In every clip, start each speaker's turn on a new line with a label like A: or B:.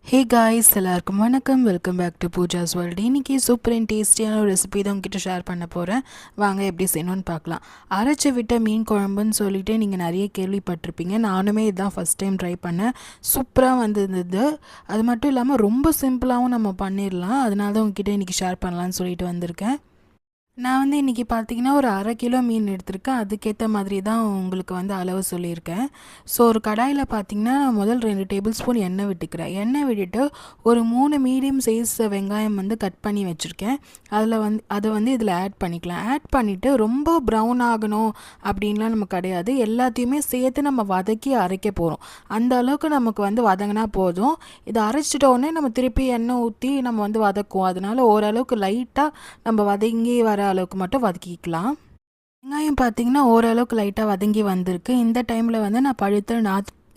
A: ஹே guys எல்லாருக்கும் வணக்கம், welcome back to Pooja's world. இன்றைக்கி சூப்பர் அண்ட் டேஸ்டியான ஒரு ரெசிபி தான் உங்ககிட்ட ஷேர் பண்ண போகிறேன். வாங்க எப்படி செய்யணும்னு பார்க்கலாம். அரைச்சி விட்ட மீன் குழம்புன்னு சொல்லிட்டு நீங்கள் நிறைய கேள்விப்பட்டிருப்பீங்க. நானுமே இதுதான் ஃபஸ்ட் டைம் ட்ரை பண்ணேன். சூப்பராக வந்திருந்தது. அது மட்டும் இல்லாமல் ரொம்ப சிம்பிளாகவும் நம்ம பண்ணிடலாம். அதனால தான் உங்ககிட்ட இன்றைக்கி ஷேர் பண்ணலான்னு சொல்லிட்டு வந்திருக்கேன். நான் வந்து இன்றைக்கி பார்த்திங்கன்னா ஒரு 1/2 கிலோ மீன் எடுத்திருக்கேன். அதுக்கேற்ற மாதிரி தான் உங்களுக்கு வந்து அளவு சொல்லியிருக்கேன். ஸோ ஒரு கடாயில் பார்த்திங்கன்னா முதல் 2 டேபிள் ஸ்பூன் எண்ணெய் விட்டுக்கிறேன். எண்ணெய் விட்டுட்டு ஒரு 3 மீடியம் சைஸ் வெங்காயம் வந்து கட் பண்ணி வச்சுருக்கேன். அதை வந்து இதில் ஆட் பண்ணிக்கலாம். ஆட் பண்ணிவிட்டு ரொம்ப ப்ரௌன் ஆகணும் அப்படின்லாம் நம்ம கிடையாது. எல்லாத்தையுமே சேர்த்து நம்ம வதக்கி அரைக்க போகிறோம். அந்த அளவுக்கு நமக்கு வந்து வதங்கினா போதும். இதை அரைச்சிட்டோடனே நம்ம திருப்பி எண்ணெய் ஊற்றி நம்ம வந்து வதக்குவோம். அதனால் ஓரளவுக்கு லைட்டாக நம்ம வதங்கி வர அளவுக்கு மட்டும் வதக்கிக்கலாம். வெங்காயம் பார்த்திங்கன்னா ஓரளவுக்கு லைட்டாக வதங்கி வந்திருக்கு. இந்த டைமில் வந்து நான் பழுத்த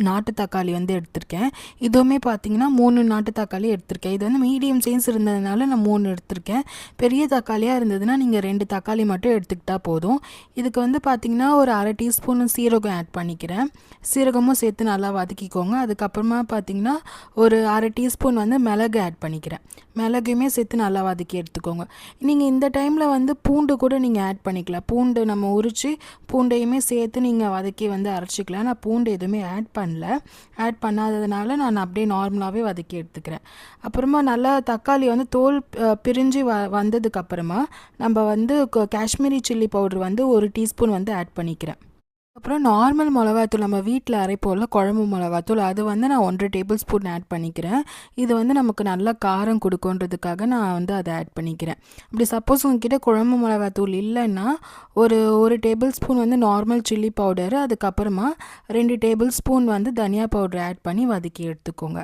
A: நாட்டு தக்காளி வந்து எடுத்திருக்கேன். இதுவுமே பார்த்திங்கன்னா 3 நாட்டு தக்காளி எடுத்திருக்கேன். இது வந்து மீடியம் சைஸ் இருந்ததுனால நான் 3 எடுத்திருக்கேன். பெரிய தக்காளியாக இருந்ததுன்னா நீங்கள் 2 தக்காளி மட்டும் எடுத்துக்கிட்டால் போதும். இதுக்கு வந்து பார்த்திங்கன்னா ஒரு 1/2 டீஸ்பூன் சீரகம் ஆட் பண்ணிக்கிறேன். சீரகமும் சேர்த்து நல்லா வதக்கிக்கோங்க. அதுக்கப்புறமா பார்த்திங்கன்னா ஒரு 1/2 டீஸ்பூன் வந்து மிளகு ஆட் பண்ணிக்கிறேன். மிளகுமே சேர்த்து நல்லா வதக்கி எடுத்துக்கோங்க. நீங்கள் இந்த டைமில் வந்து பூண்டு கூட நீங்கள் ஆட் பண்ணிக்கலாம். பூண்டு நம்ம உரித்து பூண்டையுமே சேர்த்து நீங்கள் வதக்கி வந்து அரைச்சிக்கலாம். நான் பூண்டு எதுவுமே ஆட் பண்ணாததுனால நான் அப்படியே நார்மலாகவே வதக்கி எடுத்துக்கிறேன். அப்புறமா நல்லா தக்காளி வந்து தோல் பிரிஞ்சு வந்ததுக்கப்புறமா நம்ம வந்து காஷ்மீரி சில்லி பவுடர் வந்து 1 டீஸ்பூன் வந்து ஆட் பண்ணிக்கிறேன். அப்புறம் நார்மல் மிளகாத்தூள் நம்ம வீட்டில் அரைப்போம்ல குழம்பு மிளகாத்தூள், அது வந்து நான் 1 டேபிள் ஸ்பூன் ஆட் பண்ணிக்கிறேன். இது வந்து நமக்கு நல்லா காரம் கொடுக்குன்றதுக்காக நான் வந்து அதை ஆட் பண்ணிக்கிறேன். அப்படி சப்போஸ் உங்ககிட்ட குழம்பு மிளகாத்தூள் இல்லைன்னா ஒரு டேபிள் ஸ்பூன் வந்து நார்மல் சில்லி பவுடரு, அதுக்கப்புறமா 2 டேபிள் ஸ்பூன் வந்து தனியா பவுடர் ஆட் பண்ணி வதக்கி எடுத்துக்கோங்க.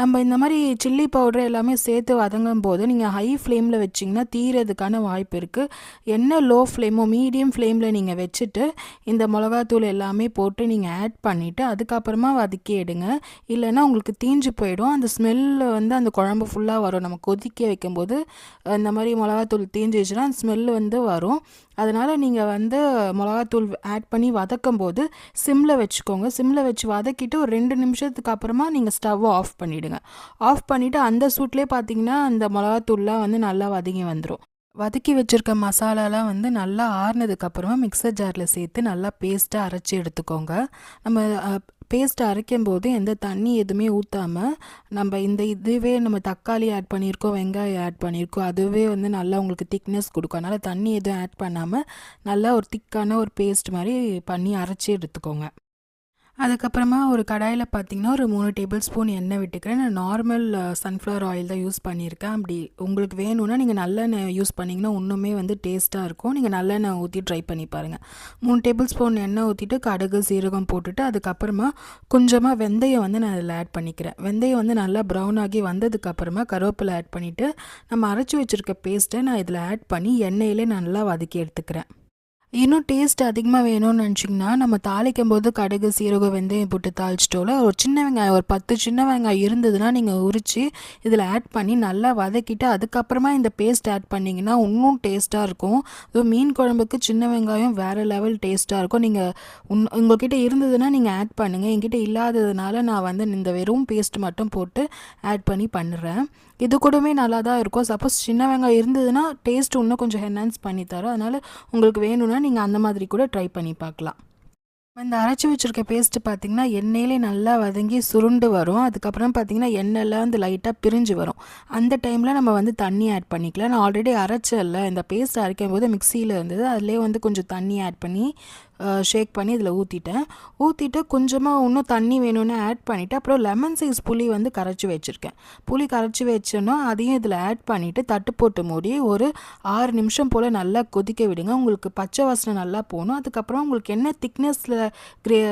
A: நம்ம இந்த மாதிரி சில்லி பவுடர் எல்லாமே சேர்த்து வதங்கும் போது நீங்கள் ஹை ஃப்ளேமில் வச்சிங்கன்னா தீரதுக்கான வாய்ப்பு இருக்குது. என்ன லோ ஃப்ளேமோ மீடியம் ஃப்ளேமில் நீங்கள் வச்சுட்டு இந்த மிளகாத்தூள் எல்லாமே போட்டு நீங்கள் ஆட் பண்ணிவிட்டு அதுக்கப்புறமா வதக்கி எடுங்க. இல்லைன்னா உங்களுக்கு தீஞ்சு போயிடும். அந்த ஸ்மெல்லு வந்து அந்த குழம்பு ஃபுல்லாக வரும். நம்ம கொதிக்க வைக்கும்போது இந்த மாதிரி மிளகாத்தூள் தீஞ்சிச்சுன்னா அந்த ஸ்மெல்லு வந்து வரும். அதனால் நீங்கள் வந்து மிளகாத்தூள் ஆட் பண்ணி வதக்கும் போது சிம்மில் வச்சுக்கோங்க. சிம்மில் வச்சு வதக்கிட்டு ஒரு 2 நிமிஷத்துக்கு அப்புறமா நீங்கள் ஸ்டவ்வை ஆஃப் பண்ணிவிடுங்க. ஆஃப் பண்ணிவிட்டு அந்த சூட்லேயே பார்த்தீங்கன்னா அந்த மிளகாத்தூள்லாம் வந்து நல்லா வதங்கி வந்துடும். வதக்கி வச்சுருக்க மசாலாலாம் வந்து நல்லா ஆறுனதுக்கப்புறமா மிக்சர் ஜாரில் சேர்த்து நல்லா பேஸ்ட்டாக அரைச்சி எடுத்துக்கோங்க. நம்ம பேஸ்ட்டை அரைக்கும் போது எந்த தண்ணி எதுவுமே ஊற்றாமல் இதுவே நம்ம தக்காளி ஆட் பண்ணியிருக்கோம், வெங்காயம் ஆட் பண்ணியிருக்கோம், அதுவே வந்து நல்லா உங்களுக்கு திக்னஸ் கொடுக்கும். அதனால் தண்ணி எதுவும் ஆட் பண்ணாமல் நல்லா ஒரு திக்கான ஒரு பேஸ்ட் மாதிரி பண்ணி அரைச்சி எடுத்துக்கோங்க. அதுக்கப்புறமா ஒரு கடாயில் பார்த்திங்கன்னா ஒரு 3 டேபிள் ஸ்பூன் எண்ணெய் விட்டுக்கிறேன். நான் நார்மல் சன்ஃப்ளவர் ஆயில் தான் யூஸ் பண்ணியிருக்கேன். அப்படி உங்களுக்கு வேணும்னா நீங்கள் நல்லெண்ணெய் யூஸ் பண்ணிங்கன்னா இன்னுமே வந்து டேஸ்ட்டாக இருக்கும். நீங்கள் நல்லெண்ணெய் ஊற்றி ட்ரை பண்ணி பாருங்கள். 3 டேபிள் ஸ்பூன் எண்ணெய் ஊற்றிட்டு கடுகு சீரகம் போட்டுட்டு அதுக்கப்புறமா கொஞ்சமாக வெந்தயம் வந்து நான் அதில் ஆட் பண்ணிக்கிறேன். வெந்தயம் வந்து நல்லா ப்ரௌன் ஆகி வந்ததுக்கப்புறமா கருவேப்பிலை ஆட் பண்ணிவிட்டு நம்ம அரைச்சி வச்சுருக்க பேஸ்ட்டை நான் இதில் ஆட் பண்ணி எண்ணெயிலே நல்லா வதக்கி எடுத்துக்கிறேன். இன்னும் டேஸ்ட் அதிகமாக வேணும்னு நினச்சிங்கன்னா நம்ம தாளிக்கும் போது கடுகு சீரகம் வெந்தயம் போட்டு தாளிச்சிட்டோல ஒரு சின்ன வெங்காயம் ஒரு 10 சின்ன வெங்காயம் இருந்ததுன்னா நீங்கள் உரித்து இதில் ஆட் பண்ணி நல்லா வதக்கிட்டு அதுக்கப்புறமா இந்த பேஸ்ட் ஆட் பண்ணிங்கன்னா இன்னும் டேஸ்ட்டாக இருக்கும். மீன் குழம்புக்கு சின்ன வெங்காயம் வேறு லெவல் டேஸ்ட்டாக இருக்கும். நீங்கள் உங்கள்கிட்ட இருந்ததுன்னா நீங்கள் ஆட் பண்ணுங்கள். என்கிட்ட இல்லாததுனால நான் வந்து இந்த வெறும் பேஸ்ட் மட்டும் போட்டு ஆட் பண்ணி பண்ணுறேன். இது கூடவே நல்லா தான் இருக்கும். சப்போஸ் சின்ன வெங்காயம் இருந்ததுன்னா டேஸ்ட் இன்னும் கொஞ்சம் என்ஹான்ஸ் பண்ணி தரும். அதனால் உங்களுக்கு வேணும்னா நீங்கள் அந்த மாதிரி கூட ட்ரை பண்ணி பார்க்கலாம். இந்த அரைச்சி வச்சுருக்க பேஸ்ட்டு பார்த்திங்கன்னா எண்ணெயிலே நல்லா வதங்கி சுருண்டு வரும். அதுக்கப்புறம் பார்த்திங்கன்னா எண்ணெய்லாம் வந்து லைட்டாக பிரிஞ்சு வரும். அந்த டைமில் நம்ம வந்து தண்ணி ஆட் பண்ணிக்கலாம். நான் ஆல்ரெடி அரைச்சல இந்த பேஸ்ட் அரைக்கும் போது மிக்சியில் இருந்தது. அதிலே வந்து கொஞ்சம் தண்ணி ஆட் பண்ணி ஷேக் பண்ணி இதில் ஊற்றிட்டு கொஞ்சமாக இன்னும் தண்ணி வேணும்னு ஆட் பண்ணிவிட்டு அப்புறம் லெமன் சைஸ் புளி வந்து கரைச்சி வச்சுருக்கேன். புளி கரைச்சி வச்சோன்னா அதையும் இதில் ஆட் பண்ணிவிட்டு தட்டு போட்டு மூடி ஒரு 6 நிமிஷம் போல் நல்லா கொதிக்க விடுங்க. உங்களுக்கு பச்சை வாசனை நல்லா போகணும். அதுக்கப்புறம் உங்களுக்கு என்ன திக்னஸில்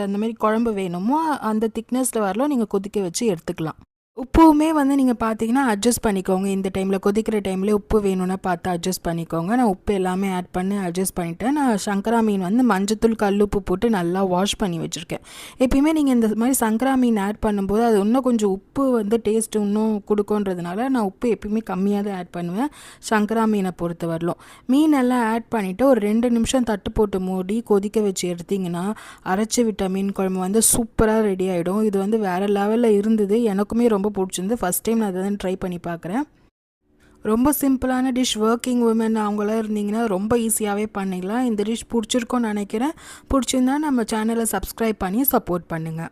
A: அந்த மாதிரி குழம்பு வேணுமோ அந்த திக்னஸில் வரலாம் நீங்கள் கொதிக்க வச்சு எடுத்துக்கலாம். உப்புமே வந்து நீங்கள் பார்த்தீங்கன்னா அட்ஜஸ்ட் பண்ணிக்கோங்க. இந்த டைமில் கொதிக்கிற டைம்லேயே உப்பு வேணும்னா பார்த்து அட்ஜஸ்ட் பண்ணிக்கோங்க. நான் உப்பு எல்லாமே ஆட் பண்ணி அட்ஜஸ்ட் பண்ணிவிட்டேன். நான் சங்கரா மீன் வந்து மஞ்சத்தூள் கல்லுப்பு போட்டு நல்லா வாஷ் பண்ணி வச்சுருக்கேன். எப்பயுமே நீங்கள் இந்த மாதிரி சங்கரா மீன் ஆட் பண்ணும்போது அது இன்னும் கொஞ்சம் உப்பு வந்து டேஸ்ட் இன்னும் கொடுக்குன்றதுனால நான் உப்பு எப்பயுமே கம்மியாக தான் ஆட் பண்ணுவேன் சங்கரா மீனை பொறுத்த வரலும். மீன் எல்லாம் ஆட் பண்ணிவிட்டு ஒரு 2 நிமிஷம் தட்டு போட்டு மூடி கொதிக்க வச்சு எடுத்திங்கன்னா அரைச்சி விட்ட மீன் குழம்பு வந்து சூப்பராக ரெடி ஆகிடும். இது வந்து வேறு லெவலில் இருந்தது. எனக்குமே ரொம்ப ரொம்ப பிடிச்சிருந்து. ஃபஸ்ட் டைம் நான் அதை ட்ரை பண்ணி பார்க்குறேன். ரொம்ப சிம்பிளான டிஷ். ஒர்க்கிங் உமன் அவங்களாம் இருந்தீங்கன்னா ரொம்ப ஈஸியாகவே பண்ணிடலாம். இந்த டிஷ் பிடிச்சிருக்கோன்னு நினைக்கிறேன். பிடிச்சிருந்தா நம்ம சேனலை சப்ஸ்கிரைப் பண்ணி சப்போர்ட் பண்ணுங்கள்.